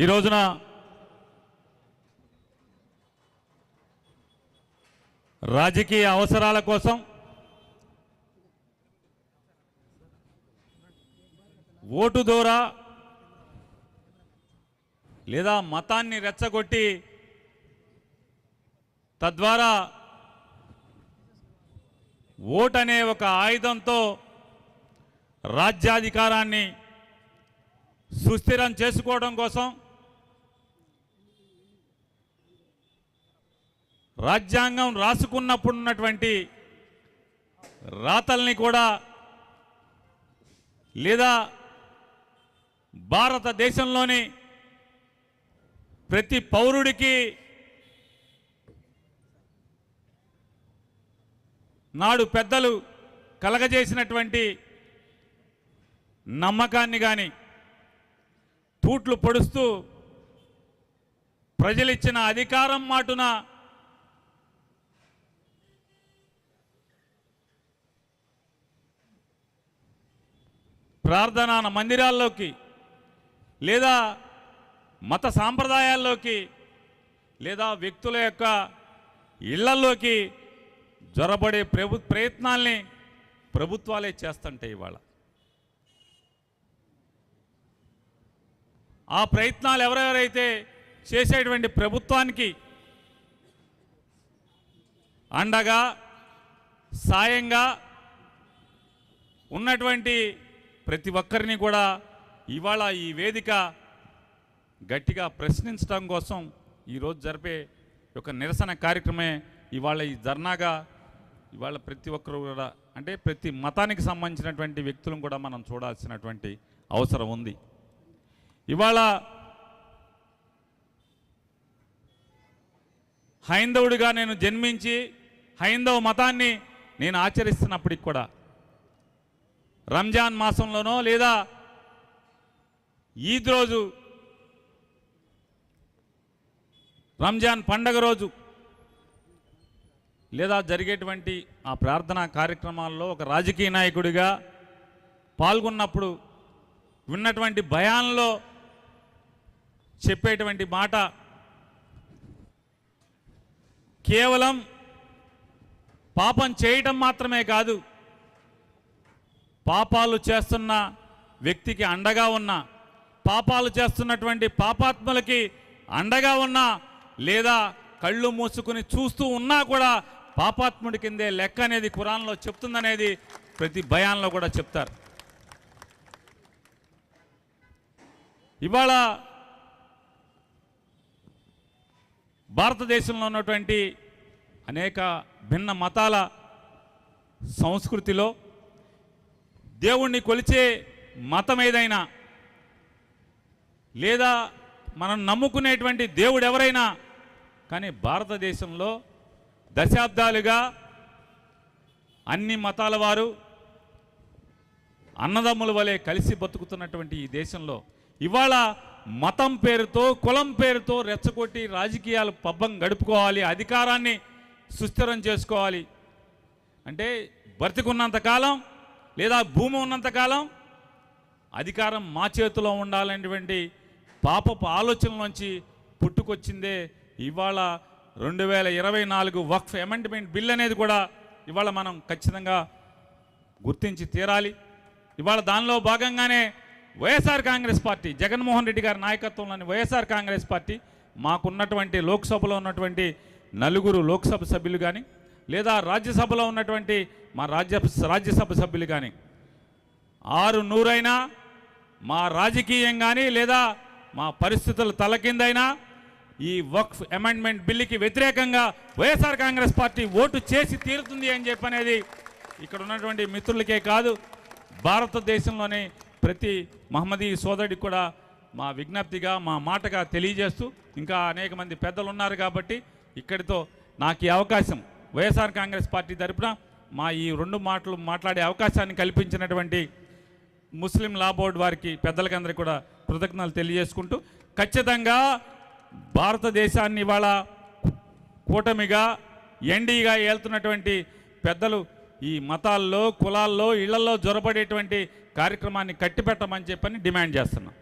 ఈ రోజున రాజకీయ అవసరాల కోసం ఓటు ద్వారా లేదా మతాన్ని రెచ్చగొట్టి తద్వారా ఓటు అనే ఒక ఆయుధంతో రాజ్యాధికారాన్ని సుస్థిరం చేసుకోవడం కోసం రాజ్యాంగం రాసుకున్నప్పుడు ఉన్నటువంటి రాతల్ని కూడా లేదా భారతదేశంలోని ప్రతి పౌరుడికి నాడు పెద్దలు కలగజేసినటువంటి నమ్మకాన్ని కానీ తూట్లు పొడుస్తూ ప్రజలిచ్చిన అధికారం మాటున ప్రార్థనా మందిరాల్లోకి లేదా మత సాంప్రదాయాల్లోకి లేదా వ్యక్తుల యొక్క ఇళ్లలోకి జొరబడే ప్రయత్నాల్ని ప్రభుత్వాలే చేస్తుంటాయి. ఇవాళ ఆ ప్రయత్నాలు ఎవరెవరైతే చేసేటువంటి ప్రభుత్వానికి అండగా సాయంగా ఉన్నటువంటి ప్రతి ఒక్కరిని కూడా ఇవాళ ఈ వేదిక గట్టిగా ప్రశ్నించడం కోసం ఈరోజు జరిపే ఒక నిరసన కార్యక్రమే ఇవాళ ఈ ధర్నాగా ఇవాళ ప్రతి ఒక్కరు కూడా అంటే ప్రతి మతానికి సంబంధించినటువంటి వ్యక్తులను కూడా మనం చూడాల్సినటువంటి అవసరం ఉంది. ఇవాళ హైందవుడిగా నేను జన్మించి హైందవ మతాన్ని నేను ఆచరిస్తున్నప్పటికి కూడా రంజాన్ మాసంలోనో లేదా ఈద్ రోజు రంజాన్ పండగ రోజు లేదా జరిగేటువంటి ఆ ప్రార్థనా కార్యక్రమాల్లో ఒక రాజకీయ నాయకుడిగా పాల్గొన్నప్పుడు విన్నటువంటి భయాల్లో చెప్పేటువంటి మాట కేవలం పాపం చేయటం మాత్రమే కాదు, పాపాలు చేస్తున్న వ్యక్తికి అండగా ఉన్న, పాపాలు చేస్తున్నటువంటి పాపాత్ములకి అండగా ఉన్నా లేదా కళ్ళు మూసుకుని చూస్తూ ఉన్నా కూడా పాపాత్ముడి కిందే లెక్క అనేది ఖురాన్లో చెప్తుందనేది ప్రతి భయాన్లో కూడా చెప్తారు. ఇవాళ భారతదేశంలో ఉన్నటువంటి అనేక భిన్న మతాల సంస్కృతిలో దేవుణ్ణి కొలిచే మతం ఏదైనా లేదా మనం నమ్ముకునేటువంటి దేవుడు ఎవరైనా కానీ భారతదేశంలో దశాబ్దాలుగా అన్ని మతాల వారు అన్నదమ్ముల వలె కలిసి బతుకుతున్నటువంటి ఈ దేశంలో ఇవాళ మతం పేరుతో కులం పేరుతో రెచ్చగొట్టి రాజకీయాలు పబ్బం గడుపుకోవాలి, అధికారాన్ని సుస్థిరం చేసుకోవాలి అంటే బ్రతికున్నంతకాలం లేదా భూమి ఉన్నంతకాలం అధికారం మా చేతిలో ఉండాలనేటువంటి పాపపు ఆలోచనలోంచి పుట్టుకొచ్చిందే ఇవాళ 2024 వక్ఫ్ అమెండ్మెంట్ బిల్ అనేది కూడా ఇవాళ మనం ఖచ్చితంగా గుర్తించి తీరాలి. ఇవాళ దానిలో భాగంగానే వైఎస్ఆర్ కాంగ్రెస్ పార్టీ జగన్మోహన్ రెడ్డి గారి నాయకత్వంలోని వైఎస్ఆర్ కాంగ్రెస్ పార్టీ మాకున్నటువంటి లోక్సభలో ఉన్నటువంటి 4 లోక్సభ సభ్యులు కానీ లేదా రాజ్యసభలో ఉన్నటువంటి మా రాజ్యసభ సభ్యులు కానీ 600 అయినా మా రాజకీయం కానీ లేదా మా పరిస్థితులు తలకిందైనా ఈ వక్ఫ్ అమెండ్మెంట్ బిల్లుకి వ్యతిరేకంగా వైఎస్ఆర్ కాంగ్రెస్ పార్టీ ఓటు చేసి తీరుతుంది అని చెప్పనేది ఇక్కడ ఉన్నటువంటి మిత్రులకే కాదు భారతదేశంలోని ప్రతి మహమ్మదీ సోదరుడికి కూడా మా విజ్ఞప్తిగా మా మాటగా తెలియజేస్తూ ఇంకా అనేక మంది పెద్దలు ఉన్నారు కాబట్టి ఇక్కడితో నాకు ఈ అవకాశం వైఎస్ఆర్ కాంగ్రెస్ పార్టీ తరపున మా ఈ 2 మాటలు మాట్లాడే అవకాశాన్ని కల్పించినటువంటి ముస్లిం లా బోర్డు వారికి పెద్దలకందరికీ కూడా కృతజ్ఞతలు తెలియజేసుకుంటూ ఖచ్చితంగా భారతదేశాన్ని ఇవాళ కూటమిగా ఎన్డీగా ఏలుతున్నటువంటి పెద్దలు ఈ మతాల్లో కులాల్లో ఇళ్లలో జొరబడేటువంటి కార్యక్రమాన్ని కట్టిపెట్టమని చెప్పని డిమాండ్ చేస్తున్నాం.